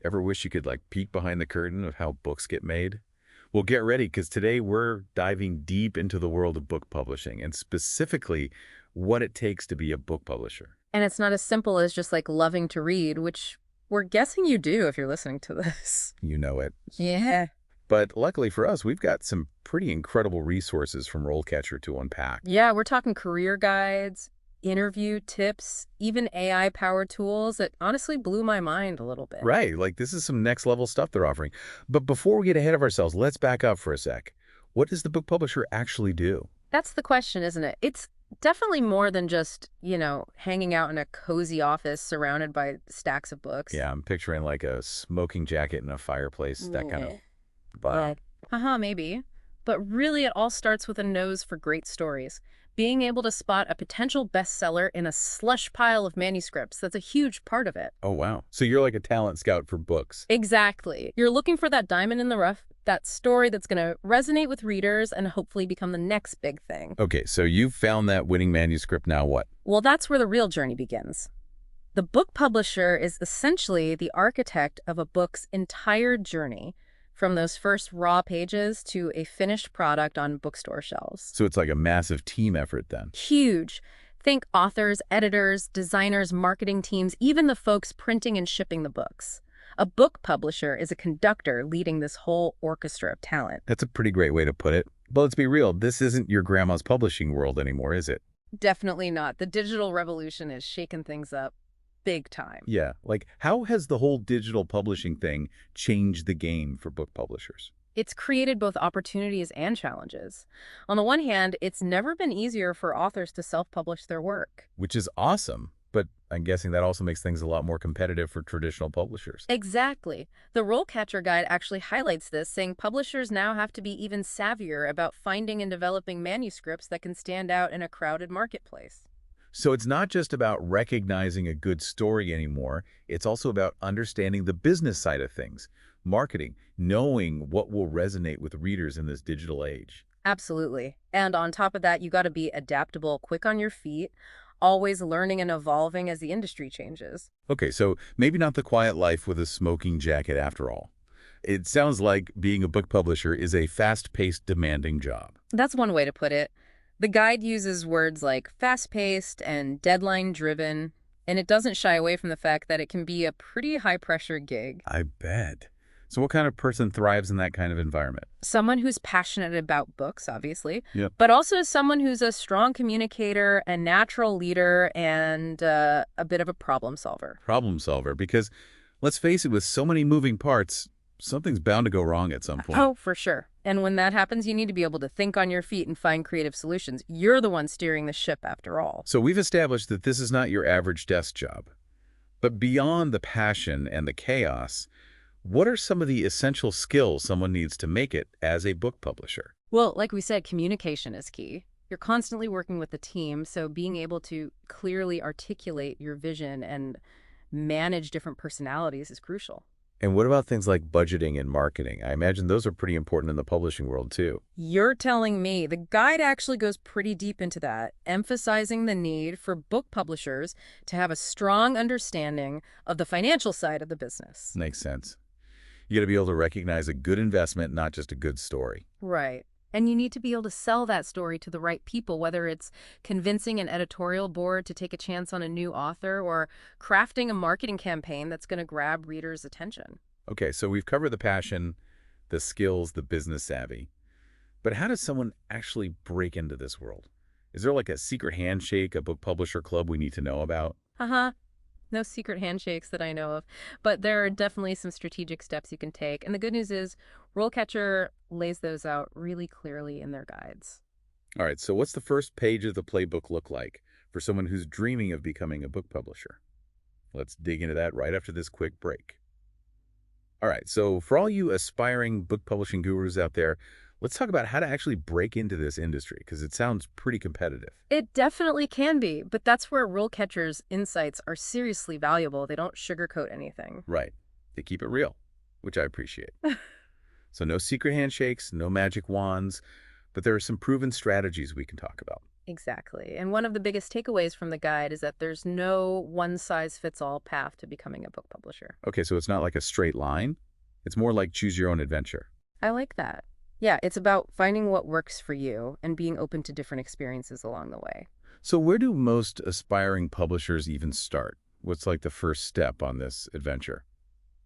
Ever wish you could like peek behind the curtain of how books get made? Well, get ready because today we're diving deep into the world of book publishing and specifically what it takes to be a book publisher. And it's not as simple as just like loving to read, which we're guessing you do if you're listening to this. You know it. Yeah. But luckily for us, we've got some pretty incredible resources from RoleCatcher to unpack. Yeah, we're talking career guides, interview tips, even AI-powered tools that honestly blew my mind a little bit. Right, like this is some next level stuff they're offering. But before we get ahead of ourselves, let's back up for a sec. What does the book publisher actually do? That's the question, isn't it? It's definitely more than just, hanging out in a cozy office surrounded by stacks of books. Yeah, I'm picturing like a smoking jacket and a fireplace, that kind of vibe. Maybe. But really, it all starts with a nose for great stories. Being able to spot a potential bestseller in a slush pile of manuscripts, that's a huge part of it. Oh, wow. So you're like a talent scout for books. Exactly. You're looking for that diamond in the rough, that story that's going to resonate with readers and hopefully become the next big thing. Okay, so you've found that winning manuscript, now what? Well, that's where the real journey begins. The book publisher is essentially the architect of a book's entire journey, from those first raw pages to a finished product on bookstore shelves. So it's like a massive team effort then. Huge. Think authors, editors, designers, marketing teams, even the folks printing and shipping the books. A book publisher is a conductor leading this whole orchestra of talent. That's a pretty great way to put it. But let's be real, this isn't your grandma's publishing world anymore, is it? Definitely not. The digital revolution has shaken things up big time. Yeah, like how has the whole digital publishing thing changed the game for book publishers? It's created both opportunities and challenges. On the one hand, it's never been easier for authors to self-publish their work. Which is awesome, but I'm guessing that also makes things a lot more competitive for traditional publishers. Exactly. The RoleCatcher guide actually highlights this, saying publishers now have to be even savvier about finding and developing manuscripts that can stand out in a crowded marketplace. So it's not just about recognizing a good story anymore, it's also about understanding the business side of things, marketing, knowing what will resonate with readers in this digital age. Absolutely. And on top of that, you got to be adaptable, quick on your feet, always learning and evolving as the industry changes. Okay, so maybe not the quiet life with a smoking jacket after all. It sounds like being a book publisher is a fast-paced, demanding job. That's one way to put it. The guide uses words like fast-paced and deadline-driven, and it doesn't shy away from the fact that it can be a pretty high-pressure gig. I bet. So what kind of person thrives in that kind of environment? Someone who's passionate about books, obviously, Yep. but also someone who's a strong communicator, a natural leader, and a bit of a problem solver. Problem solver, because let's face it, with so many moving parts, something's bound to go wrong at some point. Oh, for sure. And when that happens, you need to be able to think on your feet and find creative solutions. You're the one steering the ship after all. So we've established that this is not your average desk job. But beyond the passion and the chaos, what are some of the essential skills someone needs to make it as a book publisher? Well, like we said, communication is key. You're constantly working with the team, so being able to clearly articulate your vision and manage different personalities is crucial. And what about things like budgeting and marketing? I imagine those are pretty important in the publishing world too. You're telling me. The guide actually goes pretty deep into that, emphasizing the need for book publishers to have a strong understanding of the financial side of the business. Makes sense. You got to be able to recognize a good investment, not just a good story. Right. And you need to be able to sell that story to the right people, whether it's convincing an editorial board to take a chance on a new author or crafting a marketing campaign that's going to grab readers' attention. Okay, so we've covered the passion, the skills, the business savvy. But how does someone actually break into this world? Is there like a secret handshake, a book publisher club we need to know about? Uh-huh. No secret handshakes that I know of, but there are definitely some strategic steps you can take. And the good news is RoleCatcher lays those out really clearly in their guides. All right, so what's the first page of the playbook look like for someone who's dreaming of becoming a book publisher? Let's dig into that right after this quick break. All right, so for all you aspiring book publishing gurus out there, let's talk about how to actually break into this industry, because it sounds pretty competitive. It definitely can be, but that's where RoleCatcher's insights are seriously valuable. They don't sugarcoat anything. Right. They keep it real, which I appreciate. So no secret handshakes, no magic wands, but there are some proven strategies we can talk about. Exactly. And one of the biggest takeaways from the guide is that there's no one-size-fits-all path to becoming a book publisher. Okay, so it's not like a straight line. It's more like choose your own adventure. I like that. Yeah, it's about finding what works for you and being open to different experiences along the way. So where do most aspiring publishers even start? What's like the first step on this adventure?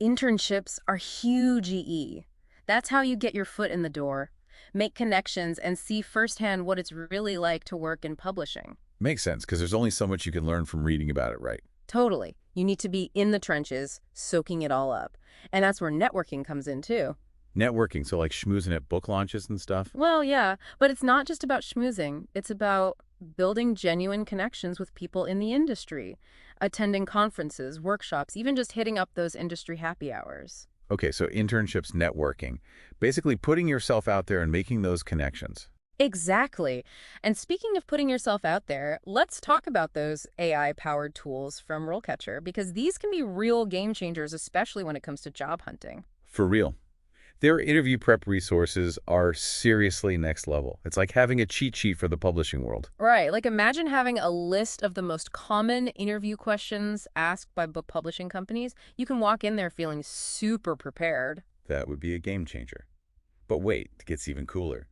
Internships are huge EE. That's how you get your foot in the door, make connections, and see firsthand what it's really like to work in publishing. Makes sense, because there's only so much you can learn from reading about it, right? Totally. You need to be in the trenches, soaking it all up. And that's where networking comes in, too. Networking, so like schmoozing at book launches and stuff? Well, yeah, but it's not just about schmoozing. It's about building genuine connections with people in the industry, attending conferences, workshops, even just hitting up those industry happy hours. Okay, so internships, networking. Basically putting yourself out there and making those connections. Exactly. And speaking of putting yourself out there, let's talk about those AI-powered tools from RoleCatcher, because these can be real game changers, especially when it comes to job hunting. For real. Their interview prep resources are seriously next level. It's like having a cheat sheet for the publishing world. Right. Like imagine having a list of the most common interview questions asked by book publishing companies. You can walk in there feeling super prepared. That would be a game changer. But wait, it gets even cooler.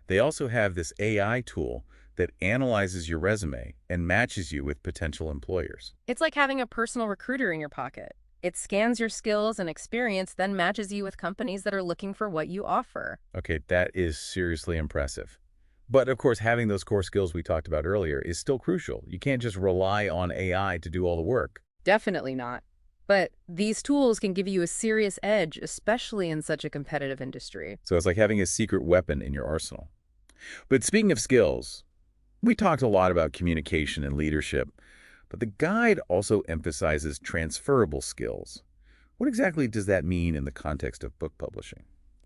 They also have this AI tool that analyzes your resume and matches you with potential employers. It's like having a personal recruiter in your pocket. It scans your skills and experience, then matches you with companies that are looking for what you offer. Okay, that is seriously impressive. But of course, having those core skills we talked about earlier is still crucial. You can't just rely on AI to do all the work. Definitely not. But these tools can give you a serious edge, especially in such a competitive industry. So it's like having a secret weapon in your arsenal. But speaking of skills, we talked a lot about communication and leadership, but the guide also emphasizes transferable skills. What exactly does that mean in the context of book publishing?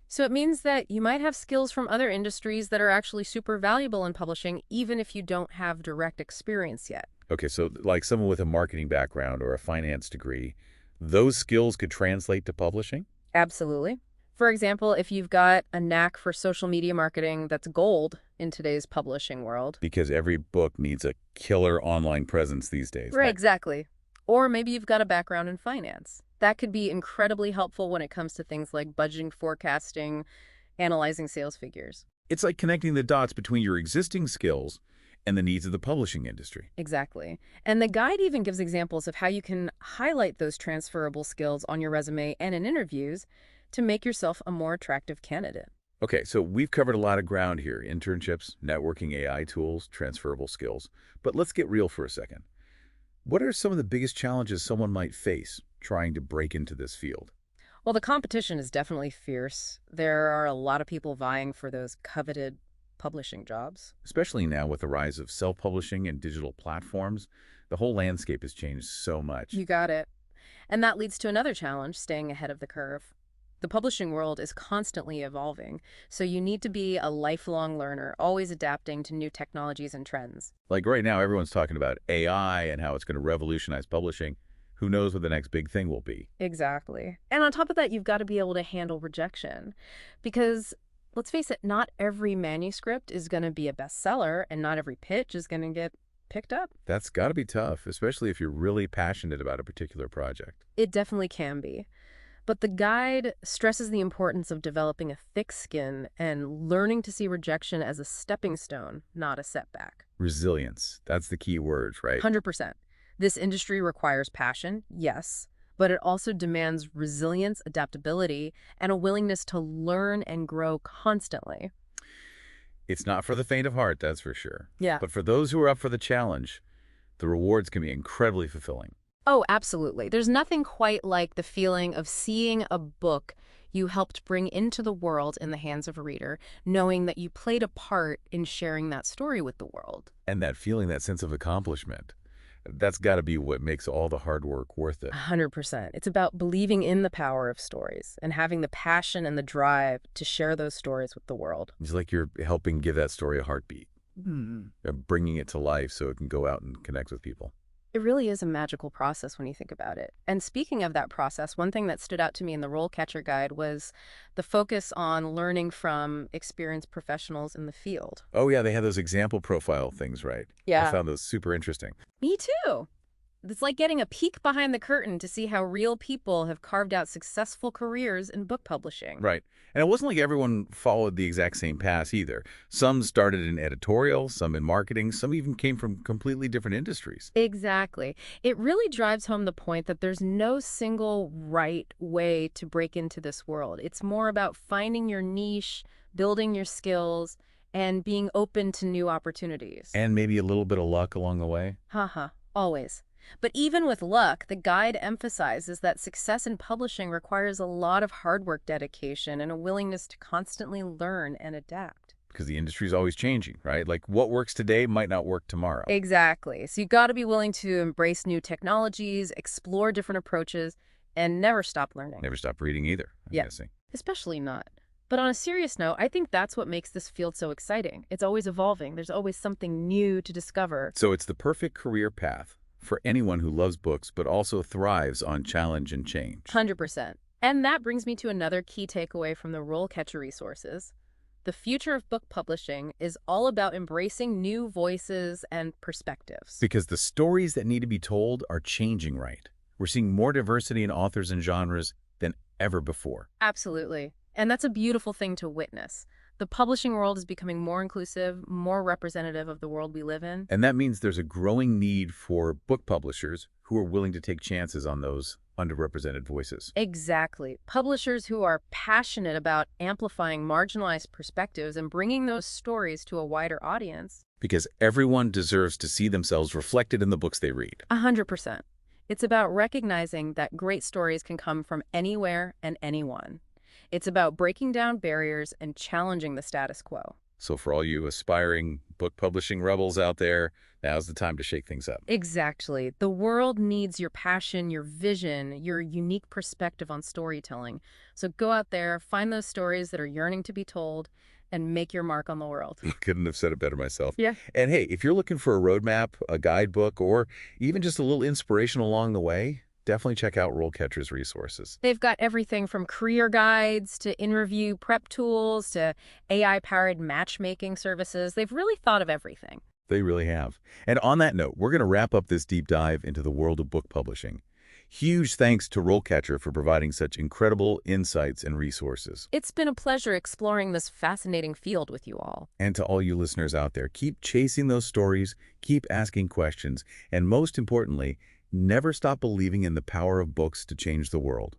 So it means that you might have skills from other industries that are actually super valuable in publishing, even if you don't have direct experience yet. Okay, so like someone with a marketing background or a finance degree, those skills could translate to publishing? Absolutely. For example, if you've got a knack for social media marketing, that's gold in today's publishing world. Because every book needs a killer online presence these days. Right, exactly. Or maybe you've got a background in finance. That could be incredibly helpful when it comes to things like budgeting, forecasting, analyzing sales figures. It's like connecting the dots between your existing skills and the needs of the publishing industry. Exactly. And the guide even gives examples of how you can highlight those transferable skills on your resume and in interviews to make yourself a more attractive candidate. Okay, so we've covered a lot of ground here. Internships, networking, AI tools, transferable skills. But let's get real for a second. What are some of the biggest challenges someone might face trying to break into this field? Well, the competition is definitely fierce. There are a lot of people vying for those coveted publishing jobs. Especially now with the rise of self-publishing and digital platforms, the whole landscape has changed so much. You got it. And that leads to another challenge, staying ahead of the curve. The publishing world is constantly evolving, so you need to be a lifelong learner, always adapting to new technologies and trends. Like right now, everyone's talking about AI and how it's going to revolutionize publishing. Who knows what the next big thing will be? Exactly. And on top of that, you've got to be able to handle rejection. Because, let's face it, not every manuscript is going to be a bestseller, and not every pitch is going to get picked up. That's got to be tough, especially if you're really passionate about a particular project. It definitely can be. But the guide stresses the importance of developing a thick skin and learning to see rejection as a stepping stone, not a setback. Resilience, that's the key word, right? 100%. This industry requires passion, yes, but it also demands resilience, adaptability, and a willingness to learn and grow constantly. It's not for the faint of heart, that's for sure. Yeah. But for those who are up for the challenge, the rewards can be incredibly fulfilling. Oh, absolutely. There's nothing quite like the feeling of seeing a book you helped bring into the world in the hands of a reader, knowing that you played a part in sharing that story with the world. And that feeling, that sense of accomplishment, that's got to be what makes all the hard work worth it. 100%. It's about believing in the power of stories and having the passion and the drive to share those stories with the world. It's like you're helping give that story a heartbeat, bringing it to life so it can go out and connect with people. It really is a magical process when you think about it. And speaking of that process, one thing that stood out to me in the RoleCatcher guide was the focus on learning from experienced professionals in the field. Oh, yeah, they have those example profile things, right? I Yeah. found those super interesting. Me too. It's like getting a peek behind the curtain to see how real people have carved out successful careers in book publishing. Right. And it wasn't like everyone followed the exact same path either. Some started in editorial, some in marketing, some even came from completely different industries. Exactly. It really drives home the point that there's no single right way to break into this world. It's more about finding your niche, building your skills, and being open to new opportunities. And maybe a little bit of luck along the way. Haha, always. But even with luck, the guide emphasizes that success in publishing requires a lot of hard work, dedication, and a willingness to constantly learn and adapt. Because the industry is always changing, right? Like what works today might not work tomorrow. Exactly. So you got to be willing to embrace new technologies, explore different approaches, and never stop learning. Never stop reading either, I'm Yeah, guessing. especially not. But on a serious note, I think that's what makes this field so exciting. It's always evolving. There's always something new to discover. So it's the perfect career path for anyone who loves books but also thrives on challenge and change. 100%. And that brings me to another key takeaway from the RoleCatcher resources. The future of book publishing is all about embracing new voices and perspectives. Because the stories that need to be told are changing, right? We're seeing more diversity in authors and genres than ever before. Absolutely. And that's a beautiful thing to witness. The publishing world is becoming more inclusive, more representative of the world we live in. And that means there's a growing need for book publishers who are willing to take chances on those underrepresented voices. Exactly. Publishers who are passionate about amplifying marginalized perspectives and bringing those stories to a wider audience. Because everyone deserves to see themselves reflected in the books they read. 100%. It's about recognizing that great stories can come from anywhere and anyone. It's about breaking down barriers and challenging the status quo. So for all you aspiring book publishing rebels out there, now's the time to shake things up. Exactly. The world needs your passion, your vision, your unique perspective on storytelling. So go out there, find those stories that are yearning to be told, and make your mark on the world. Couldn't have said it better myself. Yeah. And hey, if you're looking for a roadmap, a guidebook, or even just a little inspiration along the way, definitely check out RoleCatcher's resources. They've got everything from career guides to interview prep tools to AI-powered matchmaking services. They've really thought of everything. They really have. And on that note, we're going to wrap up this deep dive into the world of book publishing. Huge thanks to RoleCatcher for providing such incredible insights and resources. It's been a pleasure exploring this fascinating field with you all. And to all you listeners out there, keep chasing those stories, keep asking questions, and most importantly, never stop believing in the power of books to change the world.